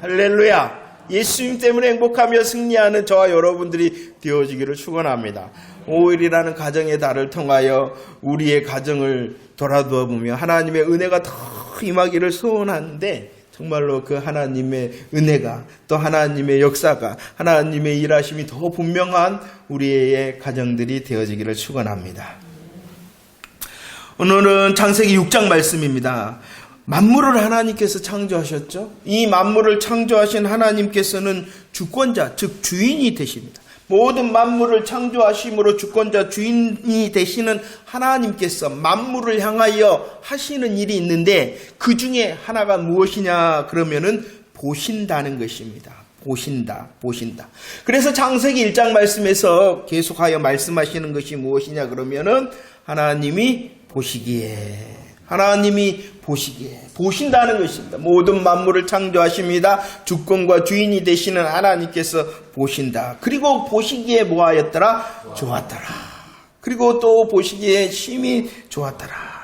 할렐루야. 예수님 때문에 행복하며 승리하는 저와 여러분들이 되어지기를 축원합니다. 5일이라는 가정의 달을 통하여 우리의 가정을 돌아두어 보며 하나님의 은혜가 더 임하기를 소원하는데, 정말로 그 하나님의 은혜가, 또 하나님의 역사가, 하나님의 일하심이 더 분명한 우리의 가정들이 되어지기를 축원합니다. 오늘은 창세기 6장 말씀입니다. 만물을 하나님께서 창조하셨죠. 이 만물을 창조하신 하나님께서는 주권자, 즉 주인이 되십니다. 모든 만물을 창조하심으로 주권자, 주인이 되시는 하나님께서 만물을 향하여 하시는 일이 있는데, 그 중에 하나가 무엇이냐 그러면은 보신다는 것입니다. 보신다. 그래서 창세기 1장 말씀에서 계속하여 말씀하시는 것이 무엇이냐 그러면은 하나님이 보시기에, 보신다는 것입니다. 모든 만물을 창조하십니다. 주권과 주인이 되시는 하나님께서 보신다. 그리고 보시기에 뭐하였더라? 좋았더라. 그리고 또 보시기에 심히 좋았더라.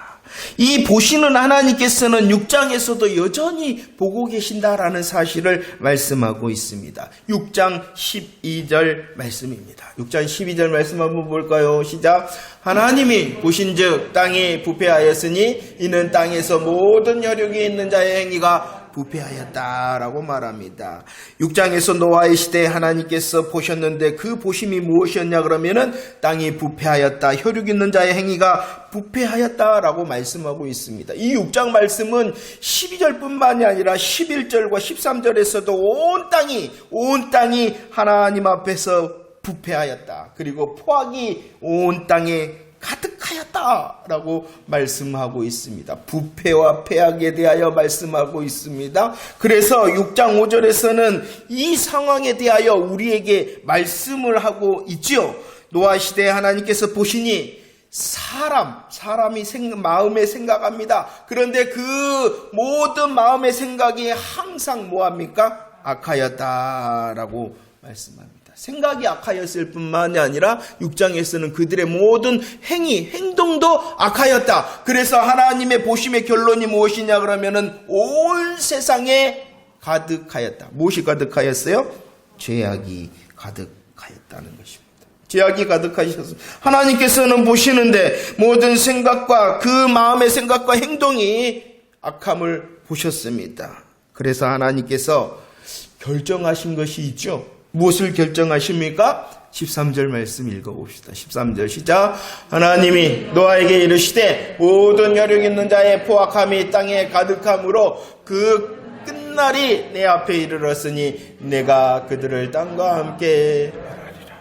이 보시는 하나님께서는 6장에서도 여전히 보고 계신다라는 사실을 말씀하고 있습니다. 6장 12절 말씀입니다. 6장 12절 말씀 한번 볼까요? 시작. 하나님이 보신즉 땅이 부패하였으니 이는 땅에서 모든 혈육이 있는 자의 행위가 부패하였다라고 말합니다. 6장에서 노아의 시대에 하나님께서 보셨는데 그 보심이 무엇이었냐 그러면은 땅이 부패하였다, 혈육 있는 자의 행위가 부패하였다라고 말씀하고 있습니다. 이 6장 말씀은 12절뿐만이 아니라 11절과 13절에서도 온 땅이 하나님 앞에서 부패하였다, 그리고 포악이 온 땅에 가득하였다라고 말씀하고 있습니다. 부패와 폐악에 대하여 말씀하고 있습니다. 그래서 6장 5절에서는 이 상황에 대하여 우리에게 말씀을 하고 있지요. 노아 시대에 하나님께서 보시니 사람이 마음에 생각합니다. 그런데 그 모든 마음의 생각이 항상 뭐합니까? 악하였다라고 말씀합니다. 생각이 악하였을 뿐만이 아니라 6장에서는 그들의 모든 행동도 악하였다. 그래서 하나님의 보심의 결론이 무엇이냐 그러면은 온 세상에 가득하였다. 무엇이 가득하였어요? 죄악이 가득하였다는 것입니다. 죄악이 가득하셨습니다. 하나님께서는 보시는데 모든 생각과 그 마음의 생각과 행동이 악함을 보셨습니다. 그래서 하나님께서 결정하신 것이 있죠. 무엇을 결정하십니까? 13절 말씀 읽어봅시다. 13절 시작. 하나님이 노아에게 이르시되 모든 혈육 있는 자의 포악함이 땅에 가득함으로 그 끝날이 내 앞에 이르렀으니 내가 그들을 땅과 함께 멸하리라.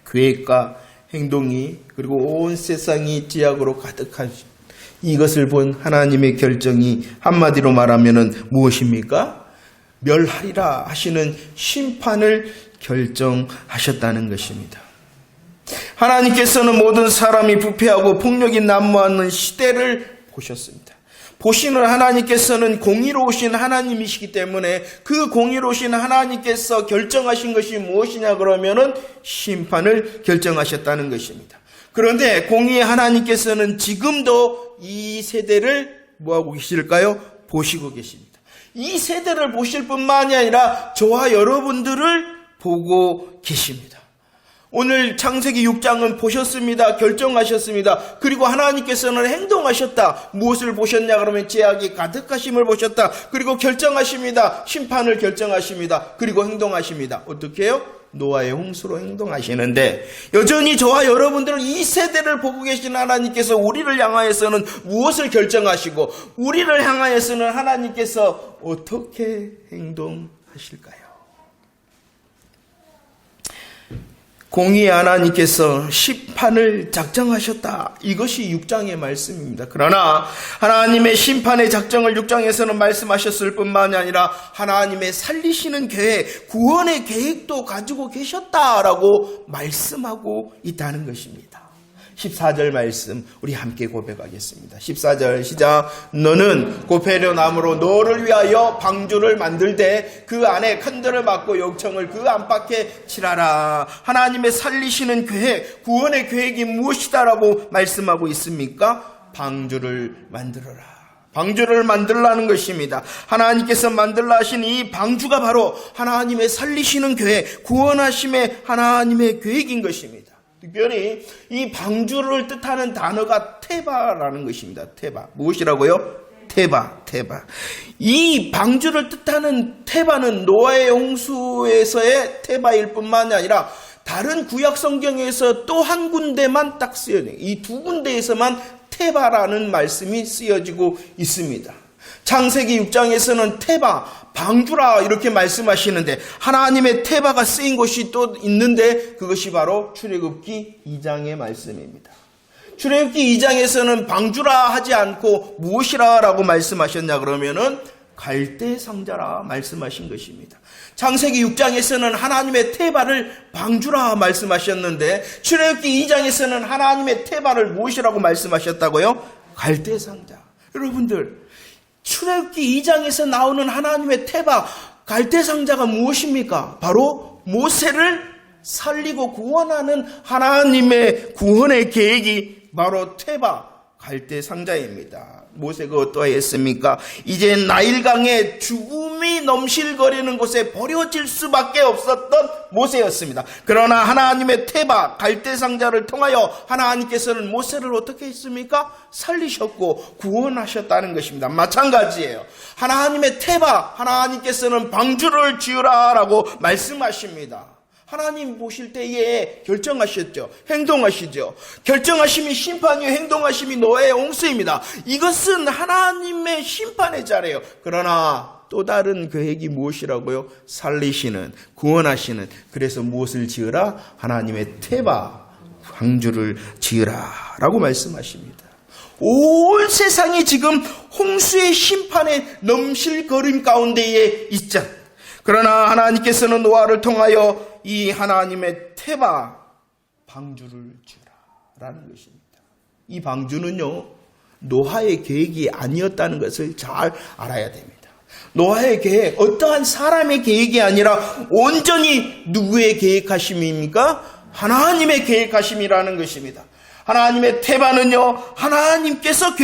계획과 행동이, 그리고 온 세상이 죄악으로 가득한 이것을 본 하나님의 결정이 한마디로 말하면은 무엇입니까? 멸하리라 하시는 심판을 결정하셨다는 것입니다. 하나님께서는 모든 사람이 부패하고 폭력이 난무하는 시대를 보셨습니다. 보시는 하나님께서는 공의로우신 하나님이시기 때문에 그 공의로우신 하나님께서 결정하신 것이 무엇이냐 그러면은 심판을 결정하셨다는 것입니다. 그런데 공의의 하나님께서는 지금도 이 세대를 뭐하고 계실까요? 보시고 계십니다. 이 세대를 보실 뿐만이 아니라 저와 여러분들을 보고 계십니다. 오늘 창세기 6장은 보셨습니다. 결정하셨습니다. 그리고 하나님께서는 행동하셨다. 무엇을 보셨냐 그러면 죄악이 가득하심을 보셨다. 그리고 결정하십니다. 심판을 결정하십니다. 그리고 행동하십니다. 어떻게 해요? 노아의 홍수로 행동하시는데, 여전히 저와 여러분들은 이 세대를 보고 계신 하나님께서 우리를 향하여서는 무엇을 결정하시고 우리를 향하여서는 하나님께서 어떻게 행동하실까요? 공의의 하나님께서 심판을 작정하셨다. 이것이 6장의 말씀입니다. 그러나 하나님의 심판의 작정을 6장에서는 말씀하셨을 뿐만이 아니라 하나님의 살리시는 계획, 구원의 계획도 가지고 계셨다라고 말씀하고 있다는 것입니다. 14절 말씀 우리 함께 고백하겠습니다. 14절 시작. 너는 고페려 나무로 너를 위하여 방주를 만들되 그 안에 큰들을 막고 욕청을 그 안팎에 칠하라. 하나님의 살리시는 계획, 구원의 계획이 무엇이다라고 말씀하고 있습니까? 방주를 만들어라. 방주를 만들라는 것입니다. 하나님께서 만들라 하신 이 방주가 바로 하나님의 살리시는 계획, 구원하심의 하나님의 계획인 것입니다. 특별히 이 방주를 뜻하는 단어가 테바라는 것입니다. 테바. 무엇이라고요? 테바. 이 방주를 뜻하는 테바는 노아의 홍수에서의 테바일 뿐만이 아니라 다른 구약 성경에서 또 한 군데만 딱 쓰여져요. 이 두 군데에서만 테바라는 말씀이 쓰여지고 있습니다. 창세기 6장에서는 테바, 방주라 이렇게 말씀하시는데 하나님의 테바가 쓰인 곳이 또 있는데 그것이 바로 출애굽기 2장의 말씀입니다. 출애굽기 2장에서는 방주라 하지 않고 무엇이라 라고 말씀하셨냐 그러면은 갈대 상자라 말씀하신 것입니다. 창세기 6장에서는 하나님의 테바를 방주라 말씀하셨는데 출애굽기 2장에서는 하나님의 테바를 무엇이라고 말씀하셨다고요? 갈대 상자. 여러분들, 출애굽기 2장에서 나오는 하나님의 테바, 갈대 상자가 무엇입니까? 바로 모세를 살리고 구원하는 하나님의 구원의 계획이 바로 테바, 갈대 상자입니다. 모세가 어떠했습니까? 이제 나일강에 죽음이 넘실거리는 곳에 버려질 수밖에 없었던 모세였습니다. 그러나 하나님의 테바, 갈대 상자를 통하여 하나님께서는 모세를 어떻게 했습니까? 살리셨고 구원하셨다는 것입니다. 마찬가지예요. 하나님의 테바, 하나님께서는 방주를 지으라 라고 말씀하십니다. 하나님 보실 때에 결정하셨죠. 행동하시죠. 결정하심이 심판이요 행동하심이 노아의 홍수입니다. 이것은 하나님의 심판의 자리예요. 그러나 또 다른 계획이 무엇이라고요? 살리시는, 구원하시는. 그래서 무엇을 지으라? 하나님의 테바, 방주를 지으라 라고 말씀하십니다. 온 세상이 지금 홍수의 심판의 넘실거림 가운데에 있자. 그러나 하나님께서는 노아를 통하여 이 하나님의 테바 방주를 지으라라는 것입니다. 이 방주는요, 노아의 계획이 아니었다는 것을 잘 알아야 됩니다. 노아의 계획, 어떠한 사람의 계획이 아니라 온전히 누구의 계획하심입니까? 하나님의 계획하심이라는 것입니다. 하나님의 테바는요, 하나님께서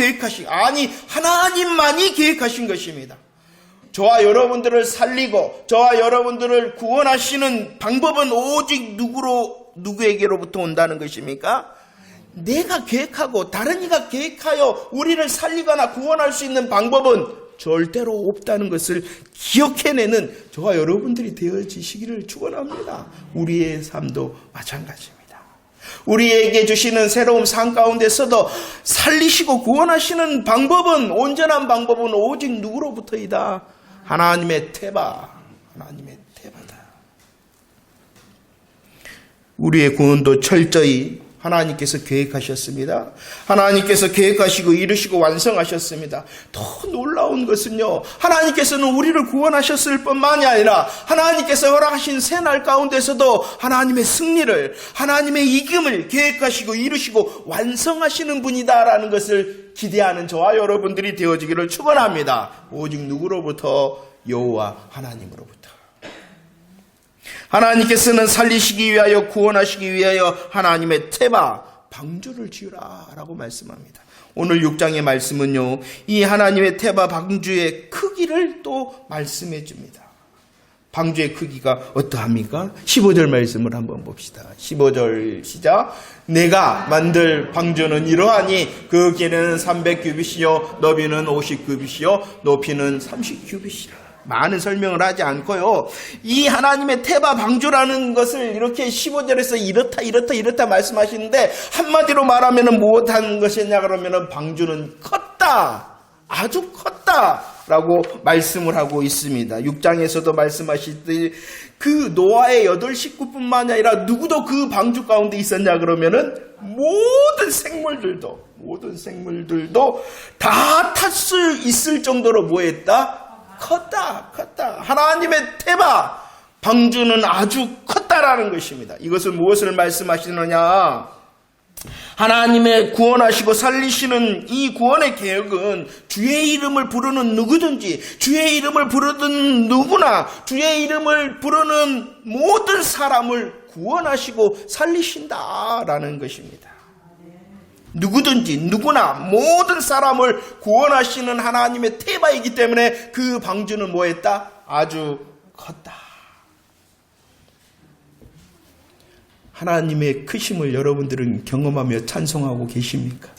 하나님만이 계획하신 것입니다. 저와 여러분들을 살리고 저와 여러분들을 구원하시는 방법은 오직 누구에게로부터 온다는 것입니까? 내가 계획하고 다른 이가 계획하여 우리를 살리거나 구원할 수 있는 방법은 절대로 없다는 것을 기억해내는 저와 여러분들이 되어지시기를 축원합니다. 우리의 삶도 마찬가지입니다. 우리에게 주시는 새로운 삶 가운데서도 살리시고 구원하시는 방법은, 온전한 방법은 오직 누구로부터이다? 하나님의 테바, 하나님의 테바다. 우리의 구원도 철저히 하나님께서 계획하셨습니다. 하나님께서 계획하시고 이루시고 완성하셨습니다. 더 놀라운 것은요, 하나님께서는 우리를 구원하셨을 뿐만이 아니라 하나님께서 허락하신 새날 가운데서도 하나님의 승리를, 하나님의 이김을 계획하시고 이루시고 완성하시는 분이다라는 것을 기대하는 저와 여러분들이 되어지기를 축원합니다. 오직 누구로부터? 여호와 하나님으로부터. 하나님께서는 살리시기 위하여, 구원하시기 위하여 하나님의 테바, 방주를 지으라 라고 말씀합니다. 오늘 6장의 말씀은요, 이 하나님의 테바 방주의 크기를 또 말씀해 줍니다. 방주의 크기가 어떠합니까? 15절 말씀을 한번 봅시다. 15절 시작. 내가 만들 방주는 이러하니 그 길이는 300규빗이요 너비는 50규빗이요 높이는 30규빗이라. 많은 설명을 하지 않고요, 이 하나님의 테바 방주라는 것을 이렇게 15절에서 이렇다 말씀하시는데, 한마디로 말하면 무엇한 것이냐 그러면 방주는 컸다, 아주 컸다 라고 말씀을 하고 있습니다. 6장에서도 말씀하시듯이 그 노아의 8 식구뿐만 아니라 누구도 그 방주 가운데 있었냐 그러면은 모든 생물들도 다 탈 수 있을 정도로 뭐했다? 컸다. 하나님의 테바 방주는 아주 컸다라는 것입니다. 이것은 무엇을 말씀하시느냐? 하나님의 구원하시고 살리시는 이 구원의 계획은 주의 이름을 부르는 누구든지, 주의 이름을 부르는 누구나, 주의 이름을 부르는 모든 사람을 구원하시고 살리신다라는 것입니다. 누구든지 누구나 모든 사람을 구원하시는 하나님의 테바이기 때문에 그 방주는 뭐했다? 아주 컸다. 하나님의 크심을 여러분들은 경험하며 찬송하고 계십니까?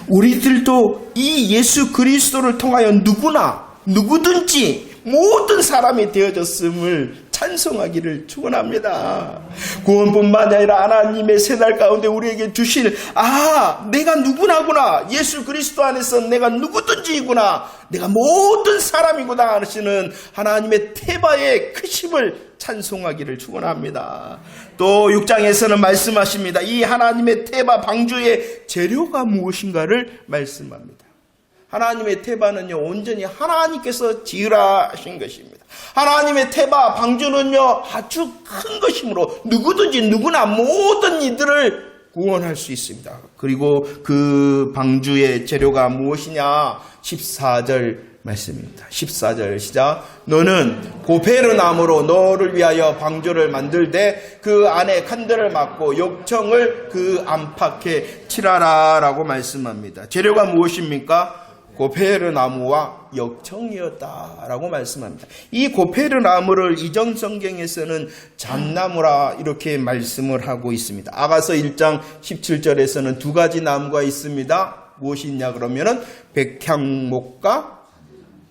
우리들도 이 예수 그리스도를 통하여 누구나 누구든지 모든 사람이 되어졌음을 찬송하기를 축원합니다. 구원뿐만 아니라 하나님의 새날 가운데 우리에게 주실 내가 누구나구나, 예수 그리스도 안에서 내가 누구든지이구나, 내가 모든 사람이구나 하시는 하나님의 테바의 크심을 찬송하기를 축원합니다. 또 6장에서는 말씀하십니다. 이 하나님의 테바 방주의 재료가 무엇인가를 말씀합니다. 하나님의 테바는요, 온전히 하나님께서 지으라 하신 것입니다. 하나님의 테바 방주는요, 아주 큰 것이므로 누구든지 누구나 모든 이들을 구원할 수 있습니다. 그리고 그 방주의 재료가 무엇이냐? 14절 말씀입니다. 14절 시작. 너는 고페르 나무로 너를 위하여 방주를 만들되 그 안에 칸들을 막고 욕청을 그 안팎에 칠하라 라고 말씀합니다. 재료가 무엇입니까? 고페르 나무와 역청이었다라고 말씀합니다. 이 고페르 나무를 이전 성경에서는 잣나무라 이렇게 말씀을 하고 있습니다. 아가서 1장 17절에서는 두 가지 나무가 있습니다. 무엇이 있냐 그러면은 백향목과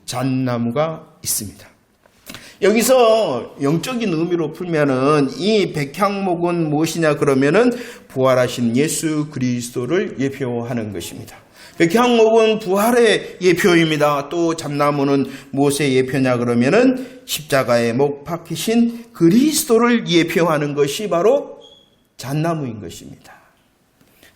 잣나무가 있습니다. 여기서 영적인 의미로 풀면은 이 백향목은 무엇이냐 그러면은 부활하신 예수 그리스도를 예표하는 것입니다. 백향목은 부활의 예표입니다. 또 잣나무는 무엇의 예표냐 그러면은 십자가에 못 박히신 그리스도를 예표하는 것이 바로 잣나무인 것입니다.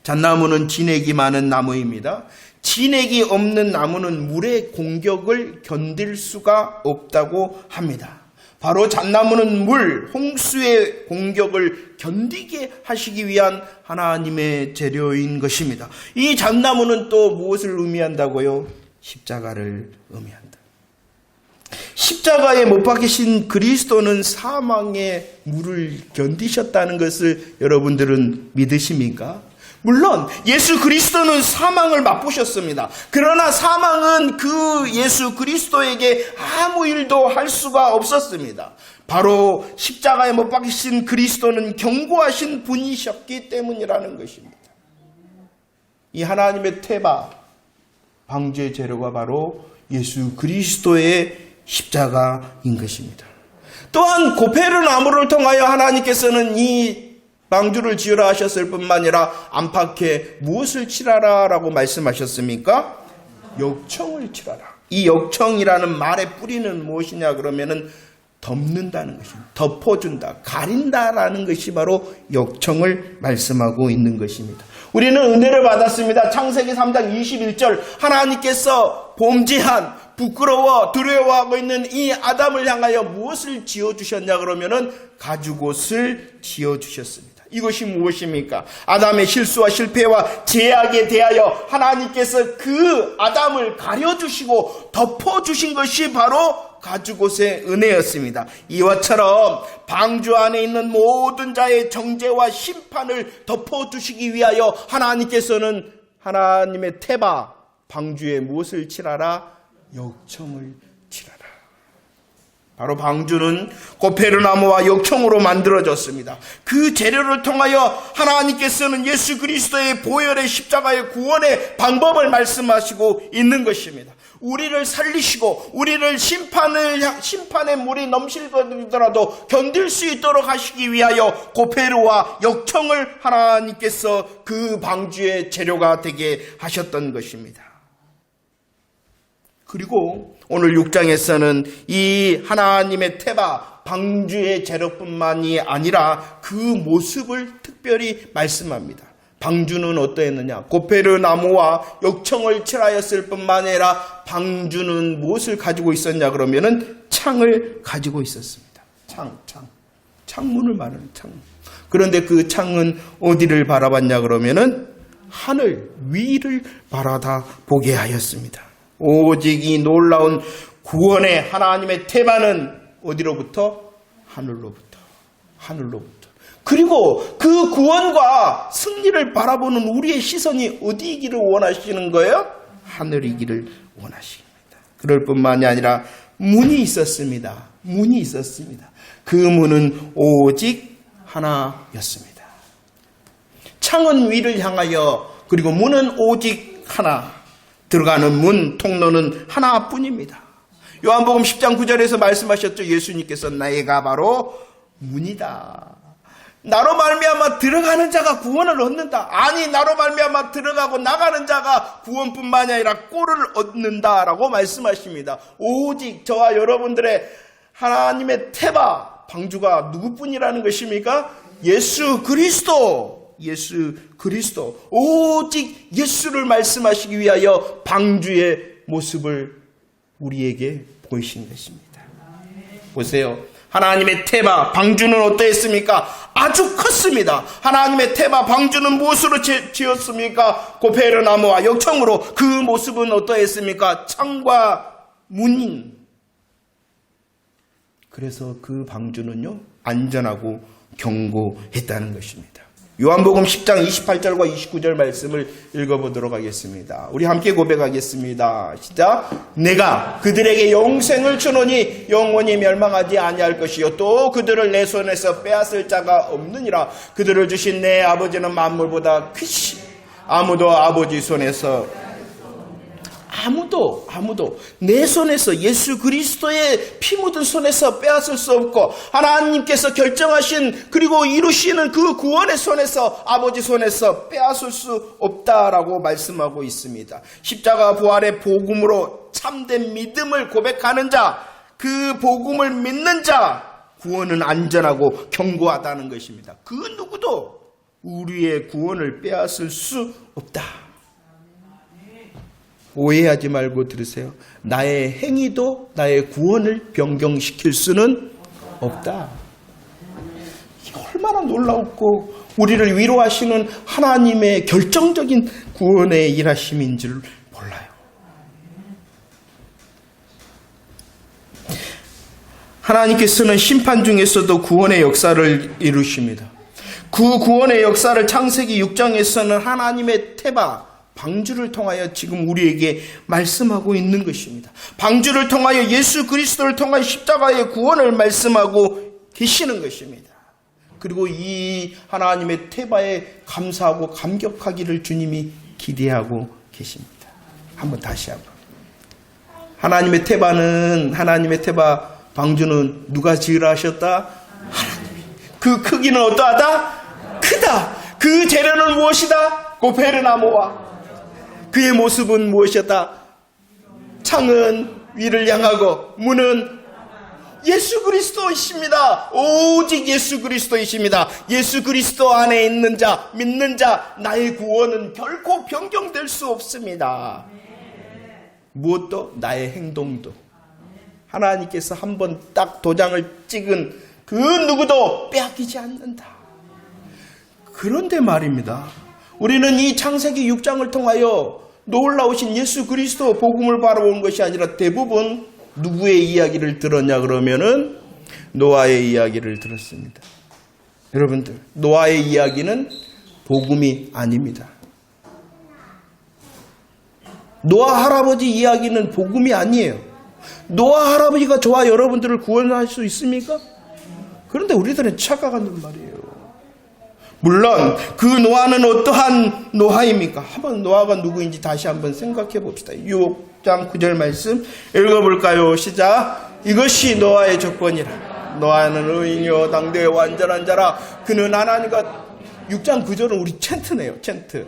잣나무는 진액이 많은 나무입니다. 진액이 없는 나무는 물의 공격을 견딜 수가 없다고 합니다. 바로 잣나무는 홍수의 공격을 견디게 하시기 위한 하나님의 재료인 것입니다. 이 잣나무는 또 무엇을 의미한다고요? 십자가를 의미한다. 십자가에 못 박히신 그리스도는 사망의 물을 견디셨다는 것을 여러분들은 믿으십니까? 물론 예수 그리스도는 사망을 맛보셨습니다. 그러나 사망은 그 예수 그리스도에게 아무 일도 할 수가 없었습니다. 바로 십자가에 못 박히신 그리스도는 견고하신 분이셨기 때문이라는 것입니다. 이 하나님의 테바 방주의 재료가 바로 예수 그리스도의 십자가인 것입니다. 또한 고페르 나무를 통하여 하나님께서는 이 방주를 지으라 하셨을 뿐만 아니라 안팎에 무엇을 칠하라 라고 말씀하셨습니까? 역청을 칠하라. 이 역청이라는 말의 뿌리는 무엇이냐 그러면은 덮는다는 것입니다. 덮어준다, 가린다라는 것이 바로 역청을 말씀하고 있는 것입니다. 우리는 은혜를 받았습니다. 창세기 3장 21절 하나님께서 범죄한 부끄러워 두려워하고 있는 이 아담을 향하여 무엇을 지어주셨냐 그러면은 가죽옷을 지어주셨습니다. 이것이 무엇입니까? 아담의 실수와 실패와 죄악에 대하여 하나님께서 그 아담을 가려주시고 덮어주신 것이 바로 가죽옷의 은혜였습니다. 이와처럼 방주 안에 있는 모든 자의 정죄와 심판을 덮어주시기 위하여 하나님께서는 하나님의 테바 방주에 무엇을 칠하라? 역청을 칠하라. 바로 방주는 고페르나무와 역청으로 만들어졌습니다. 그 재료를 통하여 하나님께서는 예수 그리스도의 보혈의 십자가의 구원의 방법을 말씀하시고 있는 것입니다. 우리를 살리시고 우리를 심판의 물이 넘실거리더라도 견딜 수 있도록 하시기 위하여 고페르와 역청을 하나님께서 그 방주의 재료가 되게 하셨던 것입니다. 그리고 오늘 6장에서는 이 하나님의 테바 방주의 재료뿐만이 아니라 그 모습을 특별히 말씀합니다. 방주는 어떠했느냐? 고페르 나무와 역청을 칠하였을 뿐만 아니라 방주는 무엇을 가지고 있었냐 그러면은 창을 가지고 있었습니다. 창문을 말하는 창. 그런데 그 창은 어디를 바라봤냐 그러면은 하늘 위를 바라다 보게 하였습니다. 오직 이 놀라운 구원의 하나님의 테바는 어디로부터? 하늘로부터. 그리고 그 구원과 승리를 바라보는 우리의 시선이 어디이기를 원하시는 거예요? 하늘이기를 원하십니다. 그럴 뿐만이 아니라 문이 있었습니다. 문이 있었습니다. 그 문은 오직 하나였습니다. 창은 위를 향하여, 그리고 문은 오직 하나. 들어가는 문, 통로는 하나뿐입니다. 요한복음 10장 9절에서 말씀하셨죠. 예수님께서 내가 바로 문이다. 나로 말미암아 들어가는 자가 구원을 얻는다. 아니, 나로 말미암아 들어가고 나가는 자가 구원뿐만이 아니라 꼴을 얻는다라고 말씀하십니다. 오직 저와 여러분들의 하나님의 태바 방주가 누구뿐이라는 것입니까? 예수 그리스도. 예수 그리스도. 오직 예수를 말씀하시기 위하여 방주의 모습을 우리에게 보이신 것입니다. 보세요. 하나님의 테마 방주는 어떠했습니까? 아주 컸습니다. 하나님의 테마 방주는 무엇으로 지었습니까? 고페르나무와 역청으로. 그 모습은 어떠했습니까? 창과 문인. 그래서 그 방주는요, 안전하고 견고했다는 것입니다. 요한복음 10장 28절과 29절 말씀을 읽어보도록 하겠습니다. 우리 함께 고백하겠습니다. 시작. 내가 그들에게 영생을 주노니 영원히 멸망하지 아니할 것이요 또 그들을 내 손에서 빼앗을 자가 없느니라. 그들을 주신 내 아버지는 만물보다 크시. 아무도 아버지 손에서 아무도 내 손에서, 예수 그리스도의 피 묻은 손에서 빼앗을 수 없고, 하나님께서 결정하신 그리고 이루시는 그 구원의 손에서, 아버지 손에서 빼앗을 수 없다라고 말씀하고 있습니다. 십자가 부활의 복음으로 참된 믿음을 고백하는 자, 그 복음을 믿는 자, 구원은 안전하고 견고하다는 것입니다. 그 누구도 우리의 구원을 빼앗을 수 없다. 오해하지 말고 들으세요. 나의 행위도 나의 구원을 변경시킬 수는 없다. 이게 얼마나 놀라웠고 우리를 위로하시는 하나님의 결정적인 구원의 일하심인지를 몰라요. 하나님께서는 심판 중에서도 구원의 역사를 이루십니다. 그 구원의 역사를 창세기 6장에서는 하나님의 태바 방주를 통하여 지금 우리에게 말씀하고 있는 것입니다. 방주를 통하여 예수 그리스도를 통하여 십자가의 구원을 말씀하고 계시는 것입니다. 그리고 이 하나님의 태바에 감사하고 감격하기를 주님이 기대하고 계십니다. 한번 다시 한번. 하나님의 태바 방주는 누가 지으라 하셨다? 하나님이. 그 크기는 어떠하다? 크다. 그 재료는 무엇이다? 고페르나무와 그의 모습은 무엇이었다? 창은 위를 향하고 문은 예수 그리스도이십니다. 오직 예수 그리스도이십니다. 예수 그리스도 안에 있는 자, 믿는 자, 나의 구원은 결코 변경될 수 없습니다. 무엇도, 나의 행동도. 하나님께서 한번 딱 도장을 찍은 그 누구도 빼앗기지 않는다. 그런데 말입니다. 우리는 이 창세기 6장을 통하여 놀라우신 예수 그리스도 복음을 바라본 것이 아니라 대부분 누구의 이야기를 들었냐 그러면은 노아의 이야기를 들었습니다. 여러분들, 노아의 이야기는 복음이 아닙니다. 노아 할아버지 이야기는 복음이 아니에요. 노아 할아버지가 저와 여러분들을 구원할 수 있습니까? 그런데 우리들은 착각한단 말이에요. 물론 그 노아는 어떠한 노아입니까? 한번 노아가 누구인지 다시 한번 생각해 봅시다. 6장 9절 말씀 읽어볼까요? 시작. 이것이 노아의 조건이라. 노아는 의인이요 당대의 완전한 자라. 그는 하나님과. 6장 9절은 우리 챈트네요. 챈트.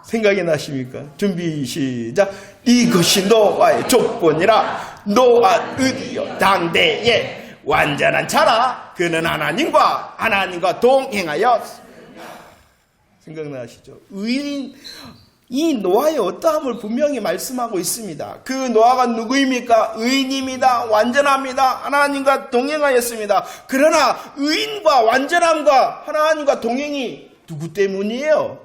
생각이 나십니까? 준비 시작. 이것이 노아의 조건이라. 노아 의인이요 당대의 완전한 자라. 그는 하나님과 동행하여. 생각나시죠? 의인, 이 노아의 어떠함을 분명히 말씀하고 있습니다. 그 노아가 누구입니까? 의인입니다. 완전합니다. 하나님과 동행하였습니다. 그러나 의인과 완전함과 하나님과 동행이 누구 때문이에요?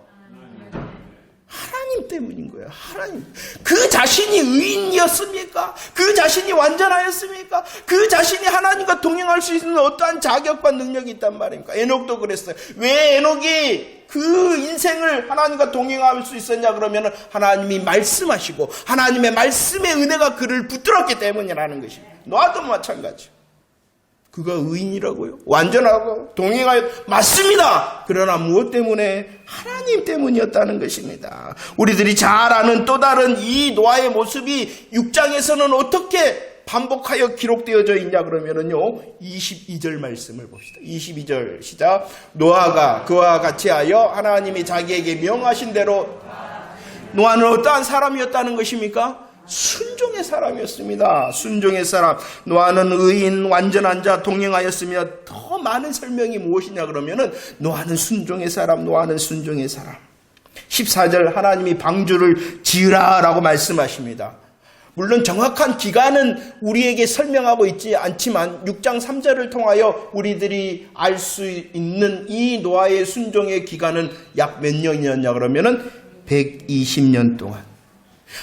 하나님 하나님 때문인 거예요. 하나님. 그 자신이 의인이었습니까? 그 자신이 완전하였습니까? 그 자신이 하나님과 동행할 수 있는 어떠한 자격과 능력이 있단 말입니까? 에녹도 그랬어요. 왜 에녹이 그 인생을 하나님과 동행할 수 있었냐 그러면 하나님이 말씀하시고 하나님의 말씀의 은혜가 그를 붙들었기 때문이라는 것입니다. 노아도 마찬가지. 그가 의인이라고요? 완전하고 동행하여 맞습니다. 그러나 무엇 때문에? 하나님 때문이었다는 것입니다. 우리들이 잘 아는 또 다른 이 노아의 모습이 6장에서는 어떻게 반복하여 기록되어져 있냐 그러면은요 22절 말씀을 봅시다. 22절 시작. 노아가 그와 같이 하여 하나님이 자기에게 명하신 대로. 노아는 어떠한 사람이었다는 것입니까? 순종의 사람이었습니다. 순종의 사람. 노아는 의인 완전한 자 동행하였으며 더 많은 설명이 무엇이냐 그러면은 노아는 순종의 사람, 노아는 순종의 사람. 14절 하나님이 방주를 지으라라고 말씀하십니다. 물론 정확한 기간은 우리에게 설명하고 있지 않지만 6장 3절을 통하여 우리들이 알 수 있는 이 노아의 순종의 기간은 약 몇 년이었냐 그러면은 120년 동안.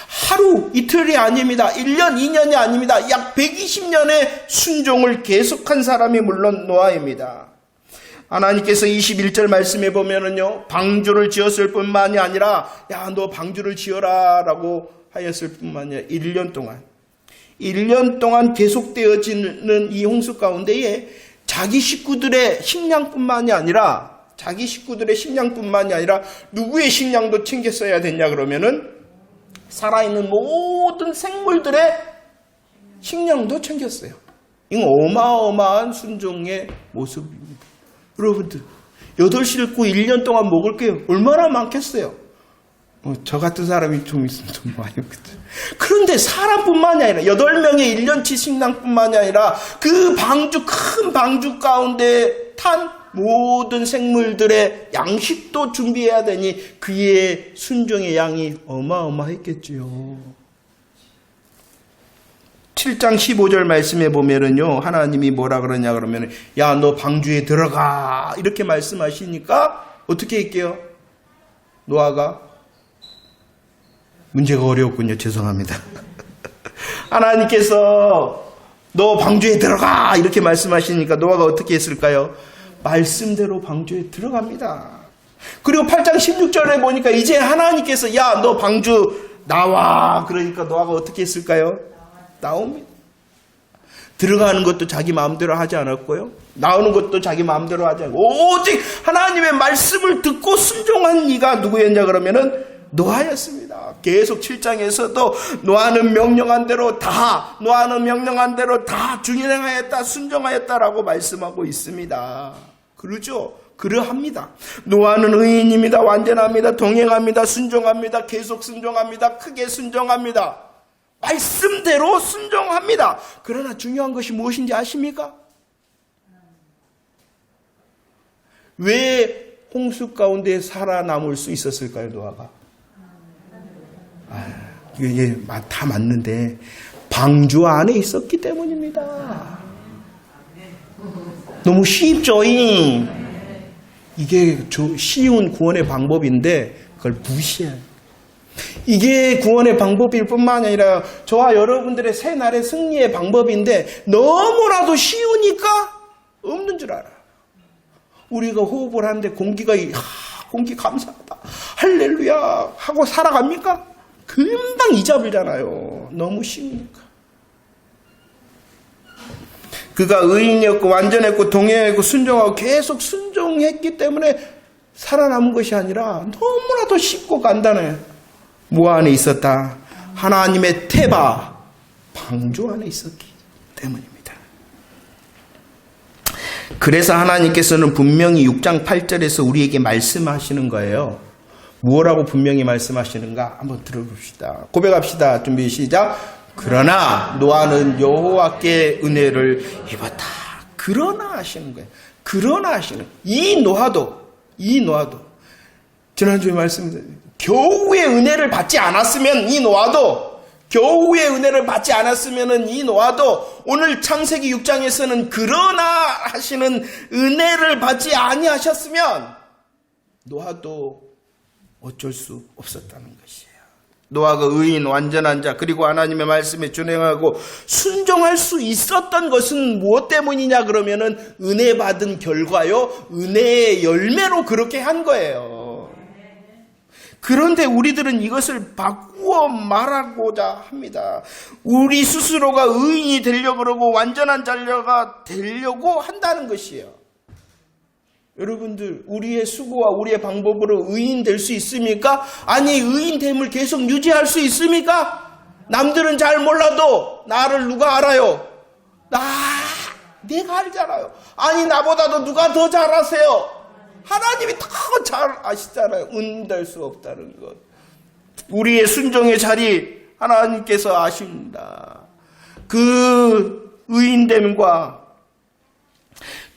하루 이틀이 아닙니다. 1년 2년이 아닙니다. 약 120년의 순종을 계속한 사람이 물론 노아입니다. 하나님께서 21절 말씀해 보면은요 방주를 지었을 뿐만이 아니라 야 너 방주를 지어라 라고 하였을 뿐만 아니라 1년 동안 계속되어지는 이 홍수 가운데에 자기 식구들의 식량뿐만이 아니라 누구의 식량도 챙겼어야 됐냐 그러면은 살아있는 모든 생물들의 식량도 챙겼어요. 이건 어마어마한 순종의 모습입니다. 여러분들 8식구 1년 동안 먹을 게 얼마나 많겠어요. 저 같은 사람이 좀 있으면 좀 많이 먹겠죠. 그런데 사람뿐만이 아니라 8명의 1년치 식량뿐만이 아니라 그 큰 방주 가운데 탄 모든 생물들의 양식도 준비해야 되니 그의 순종의 양이 어마어마했겠지요. 7장 15절 말씀에 보면은요 하나님이 뭐라 그러냐 그러면 야 너 방주에 들어가 이렇게 말씀하시니까 어떻게 할게요? 노아가 문제가 어려웠군요. 죄송합니다. 하나님께서 너 방주에 들어가 이렇게 말씀하시니까 노아가 어떻게 했을까요? 말씀대로 방주에 들어갑니다. 그리고 8장 16절에 보니까 이제 하나님께서 야 너 방주 나와 그러니까 노아가 어떻게 했을까요? 나옵니다. 들어가는 것도 자기 마음대로 하지 않았고요. 나오는 것도 자기 마음대로 하지 않고 오직 하나님의 말씀을 듣고 순종한 이가 누구였냐 그러면은 노아였습니다. 계속 7장에서도 노아는 명령한 대로 다 준행하였다 순종하였다라고 말씀하고 있습니다. 그러죠? 그러합니다. 노아는 의인입니다. 완전합니다. 동행합니다. 순종합니다. 계속 순종합니다. 크게 순종합니다. 말씀대로 순종합니다. 그러나 중요한 것이 무엇인지 아십니까? 왜 홍수 가운데 살아남을 수 있었을까요, 노아가? 이게 다 맞는데 방주 안에 있었기 때문입니다. 너무 쉽죠? 이게 쉬운 구원의 방법인데 그걸 무시해요. 이게 구원의 방법일 뿐만 아니라 저와 여러분들의 새날의 승리의 방법인데 너무나도 쉬우니까 없는 줄 알아요. 우리가 호흡을 하는데 공기 감사하다 할렐루야 하고 살아갑니까? 금방 잊어버리잖아요. 너무 쉬우니까. 그가 의인이었고 완전했고 동행했고 순종하고 계속 순종했기 때문에 살아남은 것이 아니라 너무나도 쉽고 간단해요. 뭐 안에 있었다? 하나님의 테바 방주 안에 있었기 때문입니다. 그래서 하나님께서는 분명히 6장 8절에서 우리에게 말씀하시는 거예요. 무엇라고 분명히 말씀하시는가 한번 들어봅시다. 고백합시다. 준비 시작. 그러나 노아는 여호와께 은혜를 입었다. 그러나 하시는 거예요. 그러나 하시는 이 노아도 지난주에 말씀드렸죠. 겨우의 은혜를 받지 않았으면 이 노아도 오늘 창세기 6장에서는 그러나 하시는 은혜를 받지 아니하셨으면 노아도 어쩔 수 없었다는 것이에요. 노아가 의인 완전한 자 그리고 하나님의 말씀에 준행하고 순종할 수 있었던 것은 무엇 때문이냐 그러면은 은혜 받은 결과요, 은혜의 열매로 그렇게 한 거예요. 그런데 우리들은 이것을 바꾸어 말하고자 합니다. 우리 스스로가 의인이 되려고 그러고 완전한 자가 되려고 한다는 것이에요. 여러분들, 우리의 수고와 우리의 방법으로 의인 될 수 있습니까? 아니, 의인됨을 계속 유지할 수 있습니까? 남들은 잘 몰라도 나를 누가 알아요? 내가 알잖아요. 아니, 나보다도 누가 더 잘 아세요? 하나님이 더 잘 아시잖아요. 은될 수 없다는 것. 우리의 순종의 자리 하나님께서 아십니다. 그 의인됨과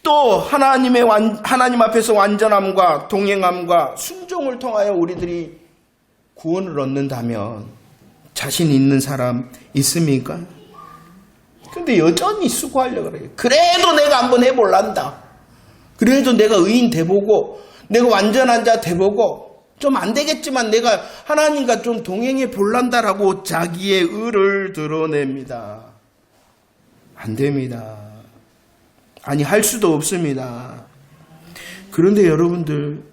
또 하나님 앞에서 완전함과 동행함과 순종을 통하여 우리들이 구원을 얻는다면 자신 있는 사람 있습니까? 근데 여전히 수고하려고 그래요. 그래도 내가 한번 해볼란다. 그래도 내가 의인 돼보고 내가 완전한 자 돼보고 좀 안 되겠지만 내가 하나님과 좀 동행해 볼란다라고 자기의 의를 드러냅니다. 안 됩니다. 아니, 할 수도 없습니다. 그런데 여러분들,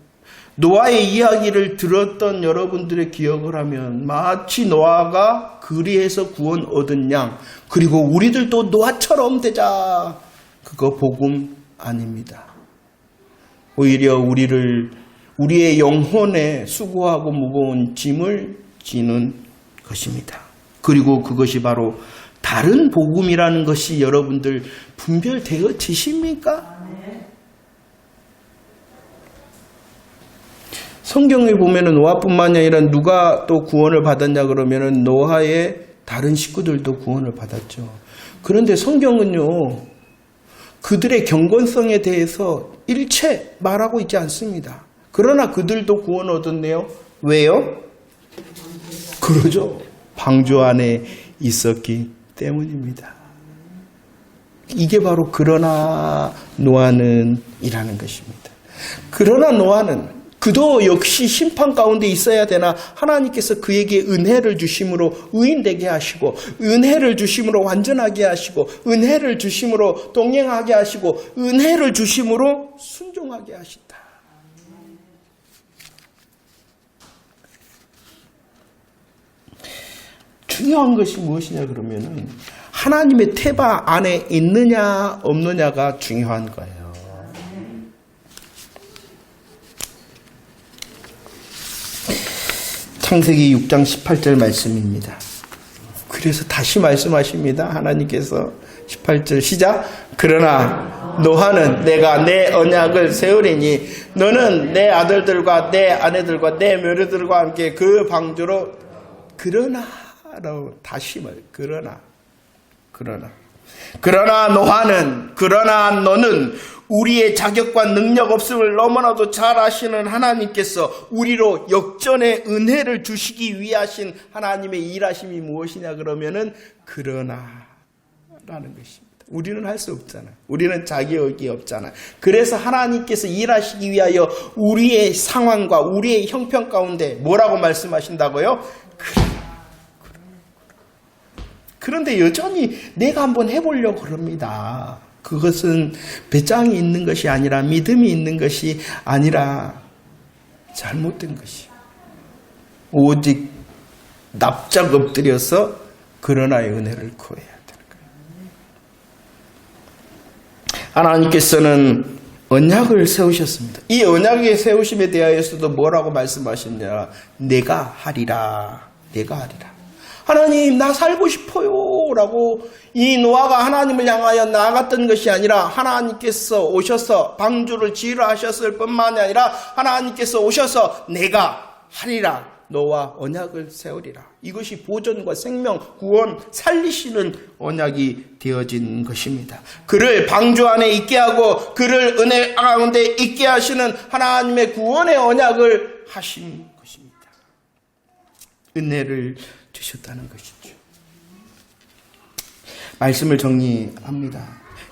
노아의 이야기를 들었던 여러분들의 기억을 하면 마치 노아가 그리해서 구원 얻은 양, 그리고 우리들도 노아처럼 되자, 그거 복음 아닙니다. 오히려 우리의 영혼에 수고하고 무거운 짐을 지는 것입니다. 그리고 그것이 바로 다른 복음이라는 것이 여러분들 분별되어지십니까? 성경에 보면은 노아뿐만이 아니라 누가 또 구원을 받았냐 그러면은 노아의 다른 식구들도 구원을 받았죠. 그런데 성경은요, 그들의 경건성에 대해서 일체 말하고 있지 않습니다. 그러나 그들도 구원 얻었네요. 왜요? 그러죠. 방주 안에 있었기 때문입니다. 이게 바로 그러나 노아는 이라는 것입니다. 그러나 노아는 그도 역시 심판 가운데 있어야 되나 하나님께서 그에게 은혜를 주심으로 의인되게 하시고 은혜를 주심으로 완전하게 하시고 은혜를 주심으로 동행하게 하시고 은혜를 주심으로 순종하게 하신다. 중요한 것이 무엇이냐 그러면은 하나님의 태바 안에 있느냐 없느냐가 중요한 거예요. 창세기 6장 18절 말씀입니다. 그래서 다시 말씀하십니다. 하나님께서 18절 시작. 그러나 노아는 내가 내 언약을 세우리니 너는 내 아들들과 내 아내들과 내 며느들과 함께 그 방주로 그러나라고 다시 말. 그러나 노아는 그러나 너는 우리의 자격과 능력 없음을 너무나도 잘 아시는 하나님께서 우리로 역전의 은혜를 주시기 위하신 하나님의 일하심이 무엇이냐 그러면은 그러나라는 것입니다. 우리는 할 수 없잖아. 우리는 자격이 없잖아. 그래서 하나님께서 일하시기 위하여 우리의 상황과 우리의 형편 가운데 뭐라고 말씀하신다고요? 그런데 여전히 내가 한번 해보려고 그럽니다. 그것은 배짱이 있는 것이 아니라 믿음이 있는 것이 아니라 잘못된 것이에요. 오직 납작 엎드려서 그러나의 은혜를 구해야 되는 거예요. 하나님께서는 언약을 세우셨습니다. 이 언약의 세우심에 대하여서도 뭐라고 말씀하셨냐? 내가 하리라. 하나님, 나 살고 싶어요 라고 이 노아가 하나님을 향하여 나아갔던 것이 아니라 하나님께서 오셔서 방주를 지으라 하셨을 뿐만이 아니라 하나님께서 오셔서 내가 하리라, 너와 언약을 세우리라. 이것이 보존과 생명, 구원, 살리시는 언약이 되어진 것입니다. 그를 방주 안에 있게 하고 그를 은혜 가운데 있게 하시는 하나님의 구원의 언약을 하신 것입니다. 은혜를 주셨다는 것이죠. 말씀을 정리합니다.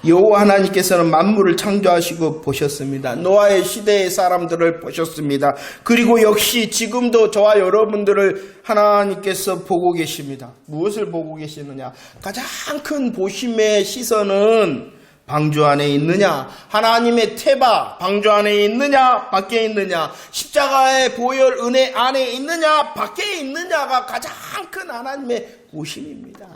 여호와 하나님께서는 만물을 창조하시고 보셨습니다. 노아의 시대의 사람들을 보셨습니다. 그리고 역시 지금도 저와 여러분들을 하나님께서 보고 계십니다. 무엇을 보고 계시느냐? 가장 큰 보심의 시선은 방주 안에 있느냐, 하나님의 태바 방주 안에 있느냐, 밖에 있느냐, 십자가의 보혈 은혜 안에 있느냐, 밖에 있느냐가 가장 큰 하나님의 보심입니다.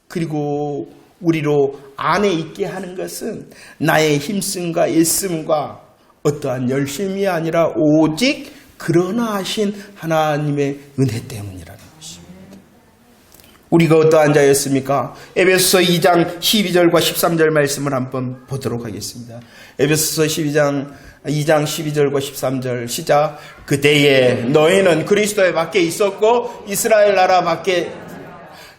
그리고 우리로 안에 있게 하는 것은 나의 힘씀과 애씀과 어떠한 열심이 아니라 오직 그러나 하신 하나님의 은혜 때문이라는 것입니다. 우리가 어떠한 자였습니까? 에베소서 2장 12절과 13절 말씀을 한번 보도록 하겠습니다. 에베소서 2장 12절과 13절 시작. 그때에 너희는 그리스도의 밖에 있었고 이스라엘 나라 밖에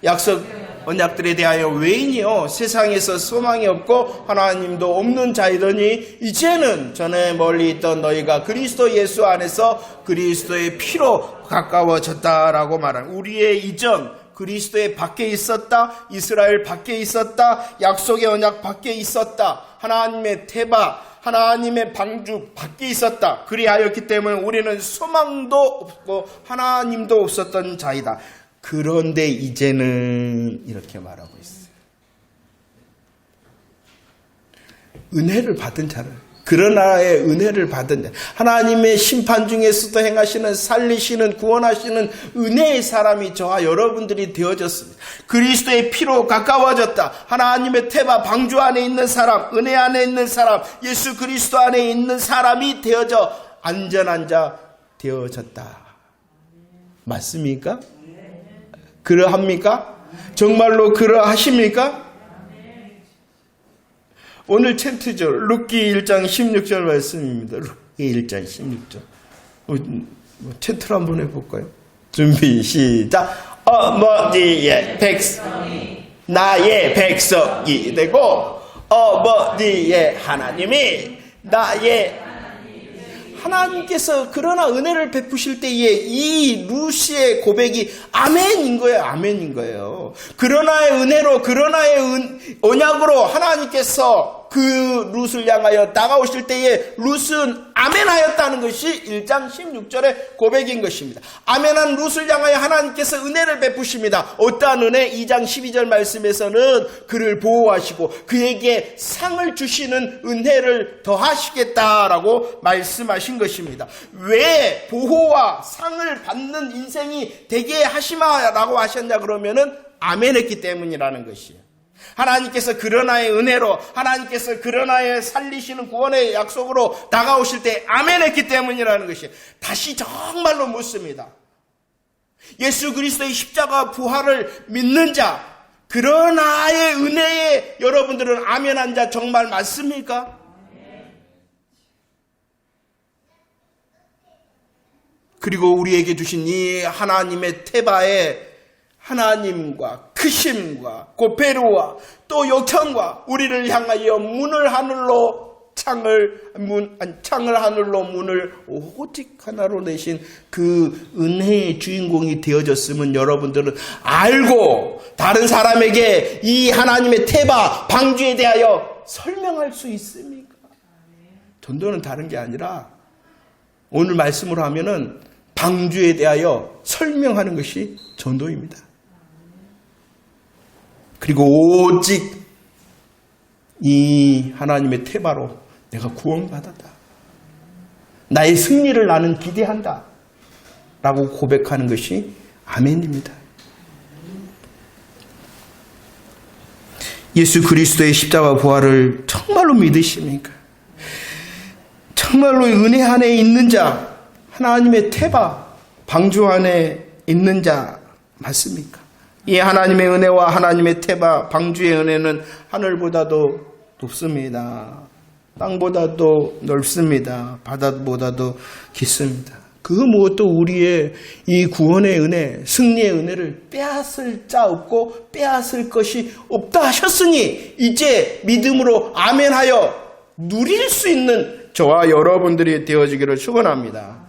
약속 언약들에 대하여 외인이요 세상에서 소망이 없고 하나님도 없는 자이더니 이제는 전에 멀리 있던 너희가 그리스도 예수 안에서 그리스도의 피로 가까워졌다라고 말하는 우리의 이전 그리스도의 밖에 있었다, 이스라엘 밖에 있었다, 약속의 언약 밖에 있었다, 하나님의 태바 하나님의 방주 밖에 있었다. 그리하였기 때문에 우리는 소망도 없고 하나님도 없었던 자이다. 그런데 이제는 이렇게 말하고 있어요. 은혜를 받은 자를, 그러나의 은혜를 받은 자, 하나님의 심판 중에서도 행하시는 살리시는 구원하시는 은혜의 사람이 저와 여러분들이 되어졌습니다. 그리스도의 피로 가까워졌다. 하나님의 태바 방주 안에 있는 사람, 은혜 안에 있는 사람, 예수 그리스도 안에 있는 사람이 되어져 안전한 자 되어졌다. 맞습니까? 그러합니까? 정말로 그러하십니까? 오늘 챕트죠. 룻기 1장 16절 말씀입니다. 룻기 1장 16절. 챕트를 한번 해볼까요? 준비 시작. 어머니의 백성이 나의 백성이 되고 어머니의 하나님이 나의 하나님께서 그러나 은혜를 베푸실 때에 이 루시의 고백이 아멘인 거예요. 아멘인 거예요. 그러나의 은혜로 그러나의 언약으로 하나님께서 그 룻을 향하여 다가오실 때에 룻은 아멘하였다는 것이 1장 16절의 고백인 것입니다. 아멘한 룻을 향하여 하나님께서 은혜를 베푸십니다. 어떠한 은혜? 2장 12절 말씀에서는 그를 보호하시고 그에게 상을 주시는 은혜를 더하시겠다라고 말씀하신 것입니다. 왜 보호와 상을 받는 인생이 되게 하시마라고 하셨냐 그러면은 아멘했기 때문이라는 것이에요. 하나님께서 그러나의 은혜로 하나님께서 그러나의 살리시는 구원의 약속으로 다가오실 때 아멘했기 때문이라는 것이 다시 정말로 묻습니다. 예수 그리스도의 십자가 부활을 믿는 자 그러나의 은혜에 여러분들은 아멘한 자 정말 맞습니까? 그리고 우리에게 주신 이 하나님의 태바에 하나님과 크심과 고페루와 또 역청과 우리를 향하여 창을 하늘로 문을 오직 하나로 내신 그 은혜의 주인공이 되어졌으면 여러분들은 알고 다른 사람에게 이 하나님의 태바 방주에 대하여 설명할 수 있습니까? 전도는 다른 게 아니라 오늘 말씀으로 하면은 방주에 대하여 설명하는 것이 전도입니다. 그리고 오직 이 하나님의 태바로 내가 구원받았다. 나의 승리를 나는 기대한다. 라고 고백하는 것이 아멘입니다. 예수 그리스도의 십자가 부활을 정말로 믿으십니까? 정말로 은혜 안에 있는 자, 하나님의 태바, 방주 안에 있는 자 맞습니까? 이 하나님의 은혜와 하나님의 태바, 방주의 은혜는 하늘보다도 높습니다. 땅보다도 넓습니다. 바다보다도 깊습니다. 그 무엇도 우리의 이 구원의 은혜, 승리의 은혜를 빼앗을 자 없고 빼앗을 것이 없다 하셨으니 이제 믿음으로 아멘하여 누릴 수 있는 저와 여러분들이 되어지기를 축원합니다.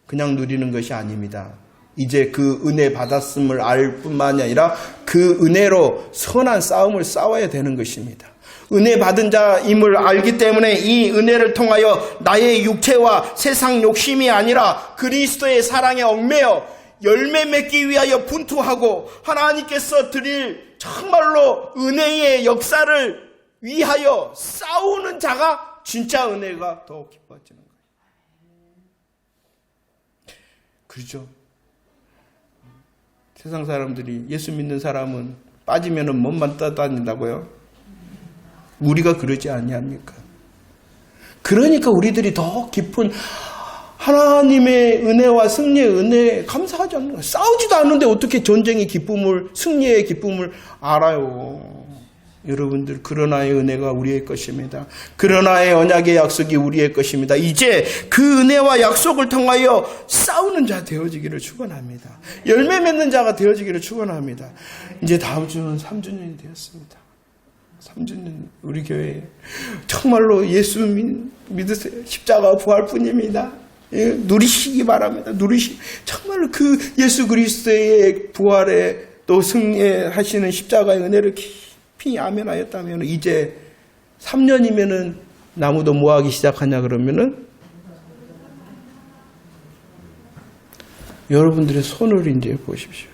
그냥 누리는 것이 아닙니다. 이제 그 은혜 받았음을 알 뿐만이 아니라 그 은혜로 선한 싸움을 싸워야 되는 것입니다. 은혜 받은 자임을 알기 때문에 이 은혜를 통하여 나의 육체와 세상 욕심이 아니라 그리스도의 사랑에 얽매여 열매 맺기 위하여 분투하고 하나님께서 드릴 정말로 은혜의 역사를 위하여 싸우는 자가 진짜 은혜가 더 기뻐지는 거예요. 그렇죠? 세상 사람들이 예수 믿는 사람은 빠지면은 몸만 떠다닌다고요? 우리가 그러지 아니합니까? 그러니까 우리들이 더 깊은 하나님의 은혜와 승리의 은혜에 감사하지 않는 거예요. 싸우지도 않는데 어떻게 전쟁의 기쁨을, 승리의 기쁨을 알아요? 여러분들, 그러나의 은혜가 우리의 것입니다. 그러나의 언약의 약속이 우리의 것입니다. 이제 그 은혜와 약속을 통하여 싸우는 자 되어지기를 축원합니다. 열매 맺는 자가 되어지기를 축원합니다. 이제 다음 주는 3주년이 되었습니다. 3주년 우리 교회 정말로 예수 믿으세요. 십자가 부활뿐입니다. 예, 누리시기 바랍니다. 정말로 그 예수 그리스도의 부활에 또 승리하시는 십자가의 은혜를 깊이 아멘하였다면 이제 3년이면은 나무도 뭐하기 시작하냐 그러면은 여러분들의 손을 이제 보십시오.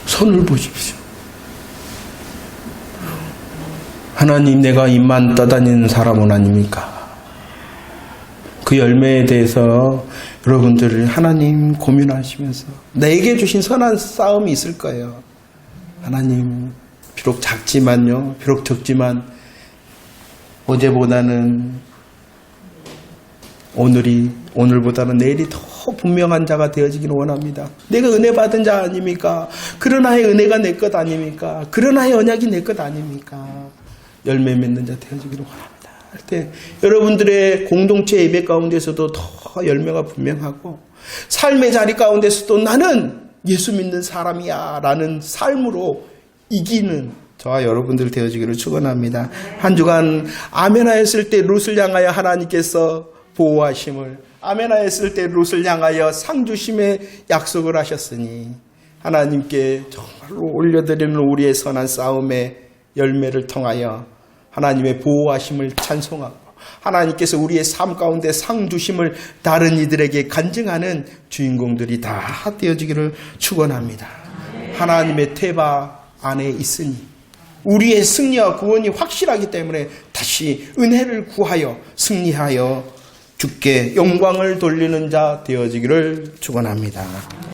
손을 보십시오. 하나님, 내가 입만 떠다니는 사람은 아닙니까? 그 열매에 대해서 여러분들을 하나님 고민하시면서 내게 주신 선한 싸움이 있을 거예요. 하나님, 비록 작지만요, 비록 적지만 어제보다는 오늘보다는 내일이 더 분명한 자가 되어지기를 원합니다. 내가 은혜 받은 자 아닙니까? 그러나의 은혜가 내 것 아닙니까? 그러나의 언약이 내 것 아닙니까? 열매 맺는 자 되어지기를 원합니다. 할 때 여러분들의 공동체 예배 가운데서도 더 열매가 분명하고 삶의 자리 가운데서도 나는 예수 믿는 사람이야 라는 삶으로 이기는 저와 여러분들 되어지기를 축원합니다. 한 주간 아멘하였을 때 롯을 향하여 하나님께서 보호하심을, 아멘하였을 때 롯을 향하여 상 주심의 약속을 하셨으니 하나님께 정말로 올려드리는 우리의 선한 싸움의 열매를 통하여 하나님의 보호하심을 찬송하고 하나님께서 우리의 삶 가운데 상 주심을 다른 이들에게 간증하는 주인공들이 다 되어지기를 축원합니다. 하나님의 태바 안에 있으니 우리의 승리와 구원이 확실하기 때문에 다시 은혜를 구하여 승리하여 주께 영광을 돌리는 자 되어지기를 축원합니다.